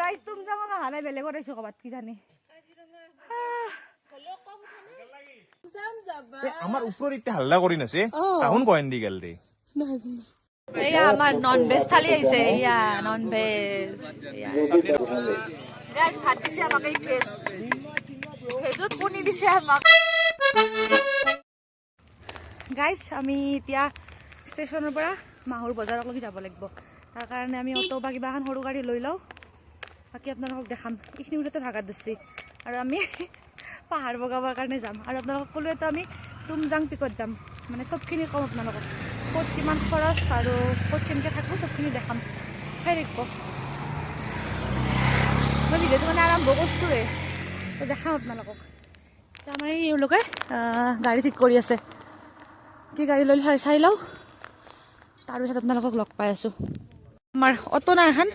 guys तुम जाओ ना हाले बेले को रहिसो कबात की जानी আমার উপর ইতে হাল্লা কৰি নাছে তাহুন কয়েন দি গেল দে এয়া আমার নন ভেজ থালি আইছে ইয়া নন ভেজ গাইস ভাত দিছে আমাকে ভেজ ভেজত কোনি দিছে আমাক গাইস আমি এতিয়া ষ্টেচনৰ পৰা মাহুৰ বজাৰলৈকে যাব লাগিব তাৰ কাৰণে আমি অটো বা কিবা এখন সৰু গাড়ী লৈ লওঁ বাকি আপোনালোকক দেখাম এইখিনি উঠতে ভাগাত দিছি আৰু আমি পাহাৰ বগাবৰ কাৰণে যাম আৰু আপোনালোকক ক'লোৱেতো আমি তুমজাং পিকত যাম মানে চবখিনি কম আপোনালোকক ক'ত কিমান খৰচ আৰু ক'ত কেনেকৈ থাকোঁ চবখিনি দেখাম চাই থাকিব মই ভিডিঅ'টো মানে আৰম্ভ কৰিছোঁৱে তো দেখাম আপোনালোকক এতিয়া আমাৰ এওঁলোকে গাড়ী ঠিক কৰি আছে কি গাড়ী লৈ চাই লওঁ তাৰপিছত আপোনালোকক লগ পাই আছোঁ আমাৰ অটো নাই এখন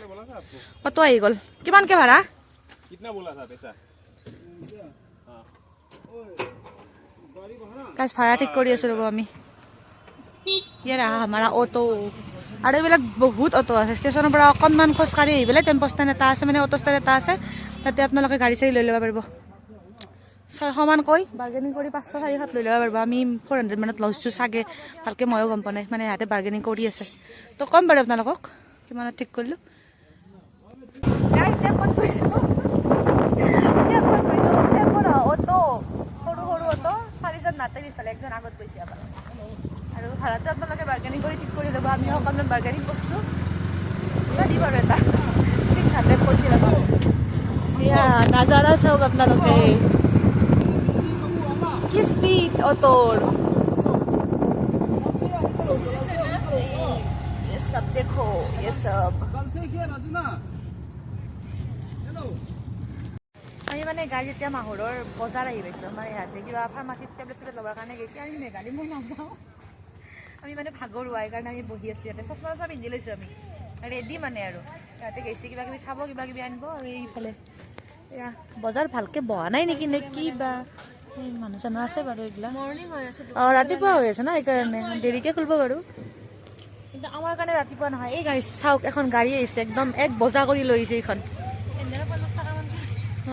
অটো আহি গ'ল কিমানকৈ ভাড়া কিতনা बोला था पैसा গাইছ ভাড়া ঠিক কৰি আছোঁ ৰ'ব আমি ইয়াৰ আমাৰ অটো আৰু এইবিলাক বহুত অটো আছে ষ্টেচনৰ পৰা অকণমান খোজকাঢ়ি আহি পেলাই টেম্পো ষ্টেণ্ড এটা আছে মানে অটো ষ্টেণ্ড এটা আছে তাতে আপোনালোকে গাড়ী চাড়ী লৈ ল'ব পাৰিব 600 মান কৈ বাৰ্গেনিং কৰি 500 400 লৈ ল'ব পাৰিব আমি 400 মানত লৈছোঁ চাগে ভালকৈ ময়ো গম পোৱা নাই মানে ইয়াতে বাৰ্গেনিং কৰি আছে তো ক'ম বাৰু আপোনালোকক কিমানত ঠিক কৰিলোঁ অটো সৰু সৰু অটো 4জন নাতে দিফালে একজন আগত গৈছে আবাৰ আৰু ভাড়াটো আপোনালোকে বাৰ্গেনিং কৰি ঠিক কৰি ল'ব আমি অকণমান বাৰ্গেনিং কৰিছোঁ দিব আৰু এটা 600 কৈছিল এয়া নাজাৰা চাওক আপোনালোকে কি স্পীড অটোৰ ये सब देखो ये सब আমি মানে গাড়ী এতিয়া মাহুৰৰ বজাৰ আহি পাইছোঁ আমাৰ ইয়াতে কিবা ফাৰ্মাচীত টেবলেট চেবলেট ল'বৰ কাৰণে গৈছে আমি মেঘালী মই নাযাওঁ আমি মানে ভাগৰুৱা কাৰণে আমি বহি আছোঁ ইয়াতে চশমা চশমা পিন্ধি লৈছোঁ আমি ৰেডি মানে আৰু ইয়াতে গৈছে কিবা কিবি চাব কিবা কিবি আনিব আৰু এইফালে এয়া বজাৰ ভালকৈ বহা নাই নেকি নে কি বা মানুহ চানুহ আছে বাৰু এইবিলাক মৰ্ণিং হৈ আছে অঁ ৰাতিপুৱা হৈ আছে না সেইকাৰণে দেৰিকৈ খুলিব বাৰু কিন্তু আমাৰ কাৰণে ৰাতিপুৱা নহয় এই গাড়ী চাওক এখন গাড়ী আহিছে একদম এক বজা কৰি লৈ আহিছে এইখন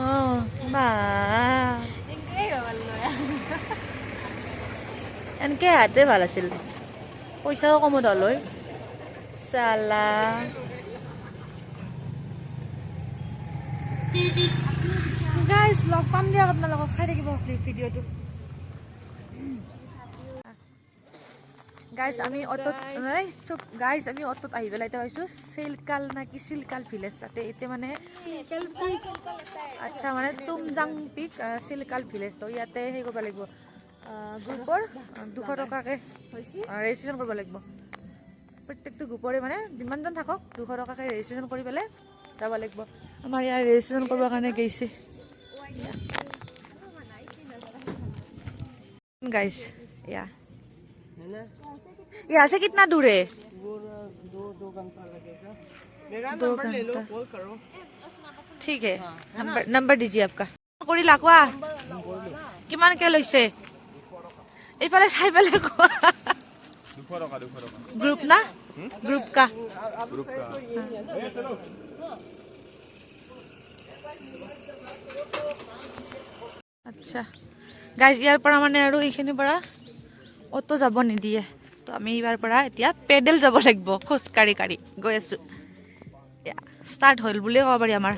অঁ বা এনেকৈ হাতে ভাল আছিল পইচাও কমত হ'ল হয় চালা গাইজ লগ পাম দিয়ক আপোনালোকক চাই থাকিব প্লিজ ভিডিঅ'টো গাইজ আমি অটোত চুপ গাইজ আমি অটোত আহি পেলাই এতিয়া পাইছোঁ চিলকাল না কি চিলকাল ভিলেজ তাতে এতিয়া মানে আচ্ছা মানে তুমজাং পিক চিলকাল ভিলেজ তো ইয়াতে সেই কৰিব লাগিব গ্ৰুপৰ 200 টকাকৈ ৰেজিষ্ট্ৰেশ্যন কৰিব লাগিব প্ৰত্যেকটো গ্ৰুপৰে মানে যিমানজন থাকক 200 টকাকৈ ৰেজিষ্ট্ৰেশ্যন কৰি পেলাই যাব লাগিব আমাৰ ইয়াৰ ৰেজিষ্ট্ৰেশ্যন কৰিবৰ কাৰণে গৈছে गाइस या यहाँ से कितना दूर है 2 घंटा लगेगा मेरा नंबर ले लो कॉल करो ठीक है नंबर दीजिए आपका কৰি লাকোৱা কিমান কে লৈছে এইফালে চাই পেলে কোৱা 200 টকা গ্ৰুপ না গ্ৰুপ কা আচ্ছা গাইজ ইয়াৰ পৰা মানে আৰু এইখিনিৰ পৰা অটো যাব নিদিয়ে তো আমি ইয়াৰ পৰা এতিয়া পেডেল যাব লাগিব খোজকাঢ়ি কাঢ়ি গৈ আছোঁ ষ্টাৰ্ট হ'ল বুলিয়ে ক'ব পাৰি আমাৰ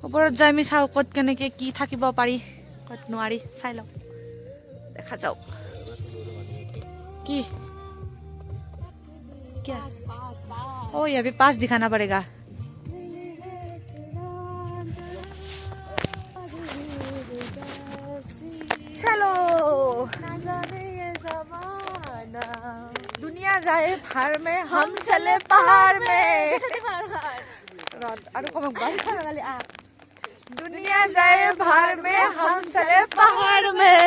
ওপৰত যাই আমি চাওঁ ক'ত কেনেকৈ কি থাকিব পাৰি ক'ত নোৱাৰি চাই লওঁ দেখা যাওক কি क्या ओ यहाँ पे पास दिखाना पड़ेगा चलो दुनिया जाए भार में हम चले पहाड़ में दुनिया जाए भार में हम चले पहाड़ में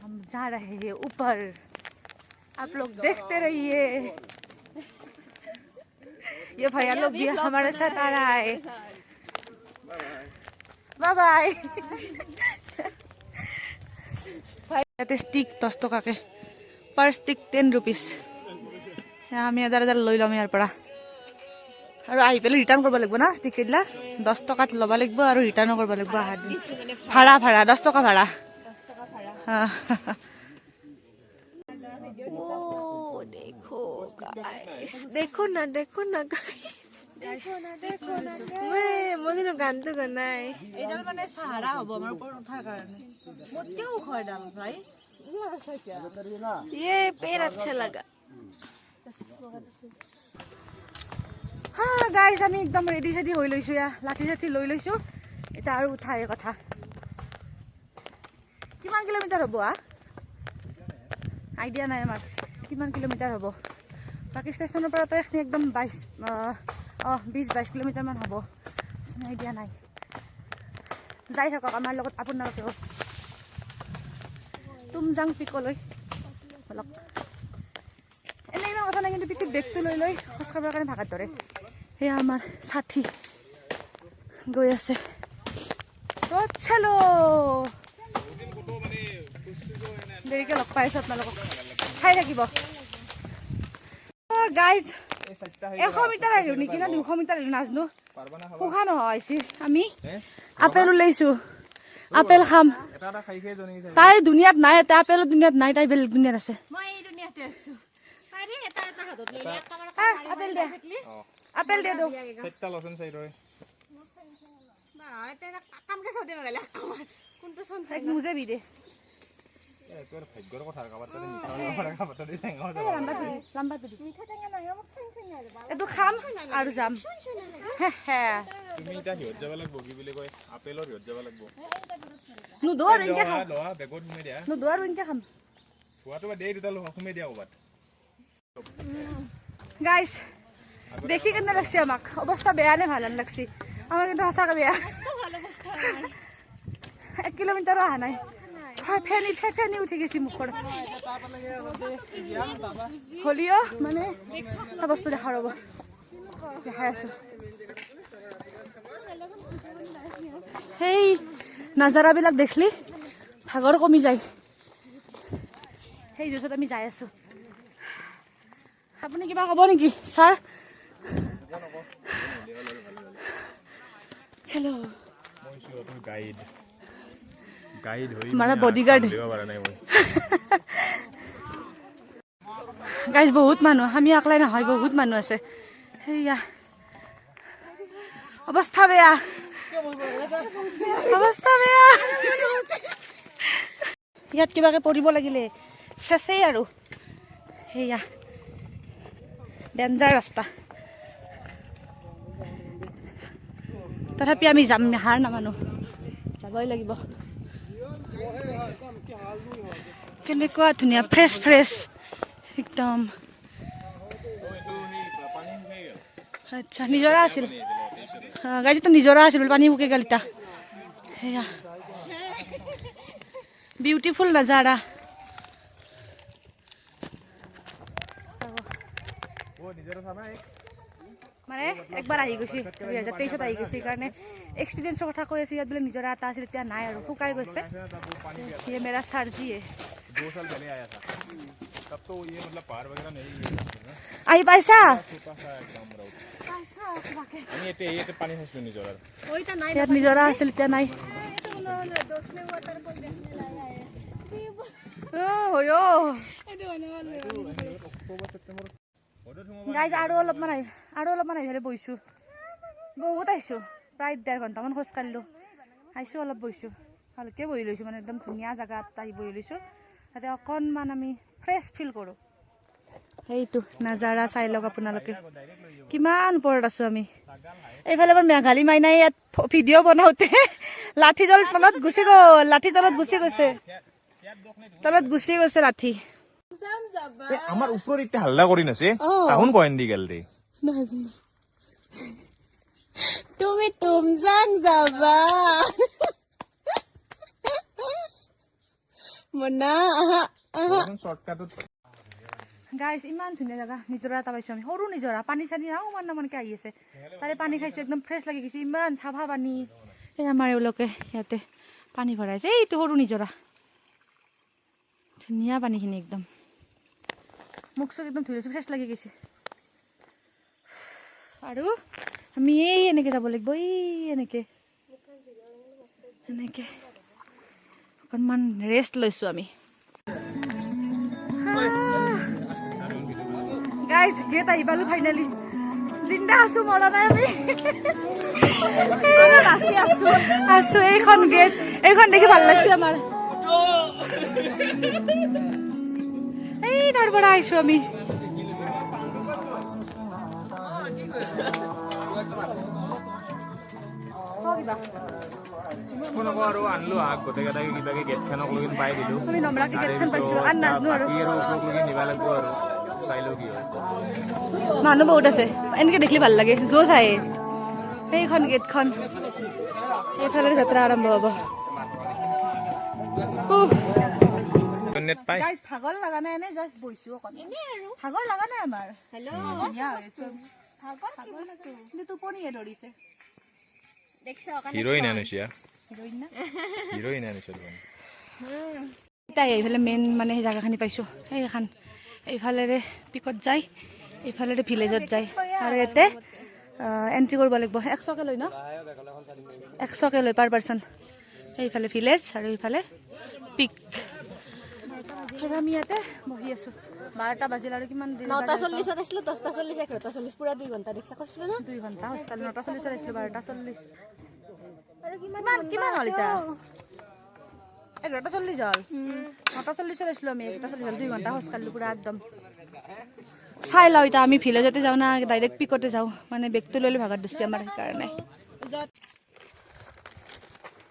हम जा रहे हैं ऊपर आप लोग देखते रहिए ये भैया लोग भी हमारे साथ आ रहा है बाय बाय ইয়াতে ষ্টিক 10 টকাকে পাৰ ষ্টিক 10 रुपीस আমি এডাল এডাল লৈ ল'ম ইয়াৰ পৰা আৰু আহি পেলাই ৰিটাৰ্ণ কৰিব লাগিব না ষ্টিক কেইডাল 10 টকাত ল'ব লাগিব আৰু ৰিটাৰ্ণো কৰিব লাগিব আহাৰ দিন ভাড়া 10 টকা ভাড়া ओ देखो गाइस देखो ना মই কিন্তু গানটো গনাই এইডাল মানে সাহাৰা হ'ব আমাৰ ওপৰত উঠাৰ কাৰণে মোতকেও ওখ এডাল ভাই ये पेड़ अच्छा लगा हाँ गाइस আমি একদম ৰেডি হৈ লৈছো লাঠি চাঠি লৈ লৈছো এটা আৰু উঠাৰ কথা কিমান কিলোমিটাৰ হ'ব আইডিয়া নাই আমাৰ কিমান কিলোমিটাৰ হ'ব বাকি ষ্টেচনৰ পৰা তো এখনি একদম 20-22 কিলোমিটাৰ মান হ'ব আইডিয়া নাই যাই থাকক আমাৰ লগত আপোনালোকেও তুমজাং পিকলৈ বলক এনে ইমান কথা নাই কিন্তু পিঠিত বেগটো লৈ খোজ কাঢ়িবৰ কাৰণে ভাগাত ধৰে সেয়া আমাৰ সাথী গৈ আছে তো চলো দেৰিকে লগ পাইছো আপোনালোকক চাই থাকিব গাইজ 100 মিটাৰ আহিলো নেকি না 200 মিটাৰ আহিলো নাজনো পোখা নহৈছি আমি আপেল ওলাইছো আপেল খাম তাই দুনিয়াত নাই এটা আপেলৰ দুনিয়াত নাই তাই বেলেগ দুনিয়াত আছে মই এই দুনিয়াতে আছো আৰে এটা হাতত লৈ আপেল দে আপেল দে দো সেটটা লচন চাই ৰয় বা এটা কামকে চাও দে গলে কোনটো সন চাই মুজে বি দে তোৰ ভাগ্যৰ কথা কাবাতে নিখাওৰা কাবাতে টেঙা যাব লম্বা দি মিঠা টেঙা নাই মোক চাই এটো খাম আৰু যাম তুমি এটা হিয়ত যাব লাগিব কি বুলি কয় আপেলৰ হিয়ত যাব লাগিব নো দোৰ ইনকে খাম লোৱা বেগত ঘুমে দিয়া নো দোৰ ইনকে খাম ছুৱাটো দে দিতা লো ঘুমে দিয়া ওবাত গাইস দেখি কেনে লাগছে আমাক অৱস্থা বেয়া নে ভাল লাগছে আমাৰ কিন্তু হাসা বেয়া অৱস্থা ভাল অৱস্থা 1 কিলোমিটাৰ আহা নাই ফেনি উঠি গেছি মুখৰ হলিও মানে এটা বস্তু দেখা ৰব দেখাই আছো সেই নাজাৰাবিলাক দেখলি ভাগৰ কমি যায় সেই য'ত আমি যাই আছো আপুনি কিবা ক'ব নেকি ছাৰ চলো গাইড হই মানে বডিগার্ড গাইস বহুত মানুহ আমি আকলাই নহয় বহুত মানুহ আছে হেয়া অৱস্থা বেয়া ইয়াত কিবাকে পৰিব লাগিলে চেছেই আৰু হেয়া ডেঞ্জাৰ ৰাস্তা তথাপি আমি যাম হাৰ নামানো যাবই লাগিব কেনেকুৱা ধুনীয়া ফ্ৰেছ একদম আচ্ছা নিজৰা আছিল গাড়ীটো নিজৰা আছিল পানী শুকাই গ'ল এতিয়া সেয়া বিউটিফুল নাজাৰা মানে একবাৰ আহি গৈছে 2023 আহি গৈছে কাৰণে এক্সপিৰিয়েন্সৰ কথা কৈ আছে ইয়াত বোলে নিজৰা এটা আছিল এতিয়া নাই আৰু শুকাই গৈছে ये मेरा सर जी है 2 साल पहले आया था तब तो ये मतलब पहाड़ वगैरह नहीं आई पैसा আমি এতে পানী খাইছো নিজৰাৰ ওইটা নাই ইয়াত নিজৰা আছিল এতিয়া নাই গাইজ আৰু অলপমান আহিলে বহিছো বহুত আহিছো প্ৰায় 1.5 ঘণ্টামান খোজ কাঢ়িলো আহিছো অলপ বহিছো ভালকে বহি লৈছো মানে একদম ধুনীয়া জায়গা এটা বহি লৈছো তাতে অকণমান আমি ফ্ৰেছ ফিল কৰো সেইটো নাজাৰা চাই লওক আপোনালোকে কিমান ওপৰত আছো আমি এইফালে আমাৰ মেঘালী মাইনাই ইয়াত ভিডিঅ' বনাওতে লাঠি তলত গুচি গ'ল তলত গুচি গৈছে লাঠি আমাৰ ওপৰত ইতে হাল্লা কৰি নাছে তাহুন কয়েন দি গেল দে তুমি তুমজাং যাবা মনা শর্টকাটত গাইস ইমান ধুনীয়া জায়গা নিজৰা এটা পাইছো আমি সৰু নিজৰা পানী চানি নামানকে আহি আছে তাৰে পানী খাইছো একদম ফ্ৰেছ লাগি গৈছে ইমান চাফা পানী এই আমাৰ এওঁলোকে ইয়াতে পানী ভৰাইছে এইটো সৰু নিজৰা ধুনীয়া পানীখিনি একদম মুখ চুখ একদম ধুই লৈছোঁ ফ্ৰেছ লাগি গৈছে আৰু আমি এই এনেকৈ যাব লাগিব এই এনেকৈ এনেকৈ অকণমান ৰেষ্ট লৈছোঁ আমি গাইজ গেট আহি পালোঁ ফাইনেলি জিন্দা আছোঁ মৰা নাই আমি আছোঁ এইখন গেট এইখন দেখি ভাল লাগিছে আমাৰ এই তাৰ পৰা আহিছোঁ আমি আৰু আনলো আগ গোটেইকেইটাকে কিবাকে গেটখনক লৈ পাই দিলোঁ আমি নমৰাকে গেটখন পাইছোঁ আৰু নাজানো আৰু নিবা লাগিব আৰু চাই লওঁ কি হয় মানুহ বহুত আছে এনেকৈ দেখিলে ভাল লাগে য'ত চাই সেইখন গেটখন এইফালে যাত্ৰা আৰম্ভ হ'ব নেট পাই ভাগৰ লগা নাই এনে জাষ্ট বহিছোঁ অকণ ভাগৰ লগা নাই আমাৰ ধুনীয়া হৈছে কিন্তু টোপনিয়ে ধৰিছে হিৰোইন আনিছে হিৰোইন না হিৰোইন আনিছে তাই এইফালে মেইন মানে সেই জেগাখিনি পাইছোঁ সেইখন এইফালেৰে পিকত যায় এইফালেৰে ভিলেজত যায় আৰু ইয়াতে এণ্ট্ৰি কৰিব লাগিব 100কে লৈ ন 100কে লৈ পাৰ পাৰ্চন এইফালে ভিলেজ আৰু এইফালে পিক আমি ইয়াতে বহি আছোঁ 12টা বাজিল আৰু কিমান 9:40 আছিলো 10:40 11:40 পুৰা 2 ঘণ্টা দেখছা কৈছিলো না 2 ঘণ্টা হস্কাল 9:40 আহিছিলোঁ 12:40 আৰু কিমান হ'ল এতিয়া 11:40 হ'ল 9:40 আহিছিলোঁ আমি 11:40 হ'ল 2 ঘণ্টা হস্কালোঁ পুৰা একদম চাই লওঁ এতিয়া আমি ভিলেজতে যাওঁ না ডাইৰেক্ট পিকতে যাওঁ মানে বেগটো লৈ ভাগত দিছে আমাৰ সেইকাৰণে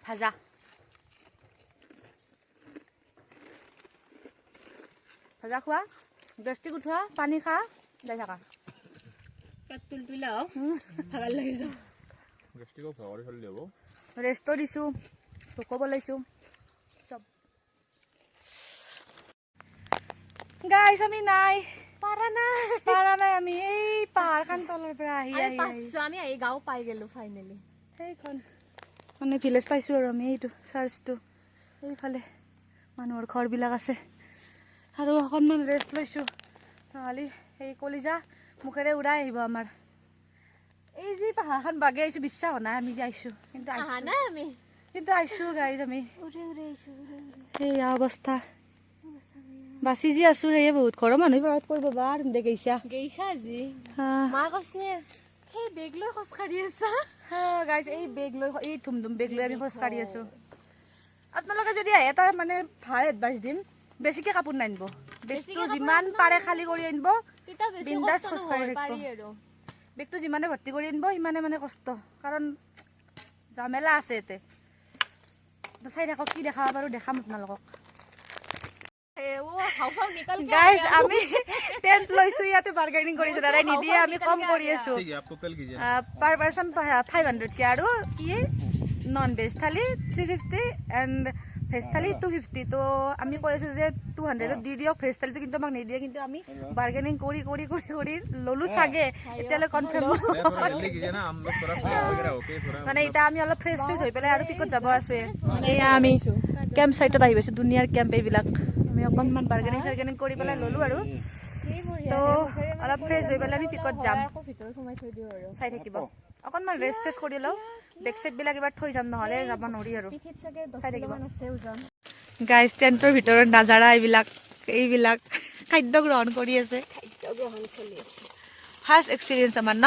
ভাজা ভাজা খোৱা গেষ্টিক উঠোৱা পানী খা যাই থাকা ভাগৰ লাগিছে ৰেষ্টটো দিছোঁ ভোকো বলাইছোঁ চব গাইছ আমি নাই পাৰা নাই আমি এই পাহাৰখন তলৰ পৰা আহি আমি আহি গাঁও পাই গেলো ফাইনেলি সেইখন মানে ভিলেজ পাইছোঁ আৰু আমি এইটো চাৰ্চটো এইফালে মানুহৰ ঘৰবিলাক আছে আৰু অকণমান ৰেষ্ট লৈছোঁ নহ'লে সেই কলিজা মুখেৰে উৰাই আহিব আমাৰ এই যে পাহাৰখন বাগে আহিছোঁ বিশ্বাস হোৱা নাই আমি যে আহিছোঁ কিন্তু আহিছোঁ গাইজ আমি সেয়া অৱস্থা বাচি যি আছোঁ সেয়ে বহুত ঘৰৰ মানুহ পৰত কৰিব বা তুমতে গৈছা আজি মা কৈছে সেই বেগ লৈ খোজকাঢ়ি আছা গাইজ এই বেগ লৈ এই ধুমধুম বেগ লৈ আমি খোজকাঢ়ি আছোঁ আপোনালোকে যদি আহে এটা মানে ভাল এডভাইচ দিম বেছিকৈ কাপোৰ নানিব বেগটো যিমান পাৰে খালী কৰি আনিব বিন্দাছ খোজকাঢ়ি থাকিব বেগটো যিমানে ভৰ্তি কৰি আনিব সিমানে মানে কষ্ট কাৰণ জামেলা আছে ইয়াতে চাই থাকক কি দেখাব পাৰোঁ দেখাম আপোনালোকক গাইজ আমি টেণ্ট লৈছোঁ ইয়াতে বাৰ্গেনিং কৰিছোঁ দাদাই নিদিয়ে আমি কম কৰি আছোঁ পাৰ পাৰ্চন 500কে আৰু কি non veg thali 350 and veg thali 250 তো আমি কৈ আছোঁ যে 200 দি দিয়ক ভেজ থালিটো কিন্তু আমাক নিদিয়ে কিন্তু আমি বাৰ্গেনিং কৰি কৰি কৰি কৰি ল'লোঁ চাগে এতিয়ালৈ কনফাৰ্ম মানে এতিয়া আমি অলপ ফ্ৰেছ হৈ পেলাই আৰু পিকত যাব আছোঁ এয়া আমি কেম্প চাইটত আহি পাইছোঁ ধুনীয়াৰ কেম্প এইবিলাক আমি অকণমান বাৰ্গেনিং কৰি পেলাই ল'লোঁ আৰু তো অলপ ফ্ৰেছ হৈ পেলাই আমি পিকত যাম চাই থাকিব অকণমান ৰেষ্ট চেষ্ট কৰি লওঁ বেগ চেগবিলাক এবাৰ থৈ যাম নহ'লে যাব নোৱাৰি আৰু চাই থাকিব গাইজ টেণ্টৰ ভিতৰত নাজাৰা এইবিলাক খাদ্য গ্ৰহণ কৰি আছে ফাৰ্ষ্ট এক্সপিৰিয়েঞ্চ আমাৰ ন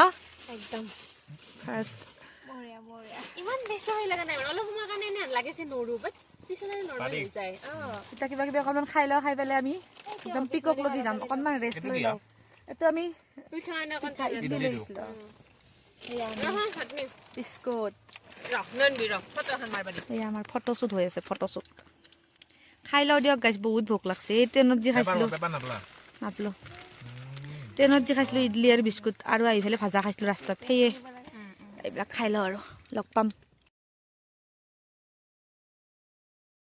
একদম ফাৰ্ষ্ট ইমান বেছি হৈ লগা নাই অলপ সময় কাৰণে লাগিছে নৰু বাট পিছলৈ নৰ্মেল হৈ যায় এতিয়া কিবা কিবি অকণমান খাই লওঁ খাই পেলাই আমি একদম পিকক লগি যাম অকণমান ৰেষ্ট লৈ লওঁ এইটো আমি ইডলি লৈছিলোঁ বিস্কুট এই আমাৰ ফটোশ্বুট হৈ আছে ফটোশ্বুট খাই লওঁ দিয়ক গাইজ বহুত ভোক লাগছে এই ট্ৰেইনত যি খাইছিলোঁ নাপলোঁ ট্ৰেইনত যি খাইছিলোঁ ইডলি আৰু বিস্কুট আৰু আহি পেলাই ভাজা খাইছিলোঁ ৰাস্তাত সেয়ে এইবিলাক খাই লওঁ আৰু লগ পাম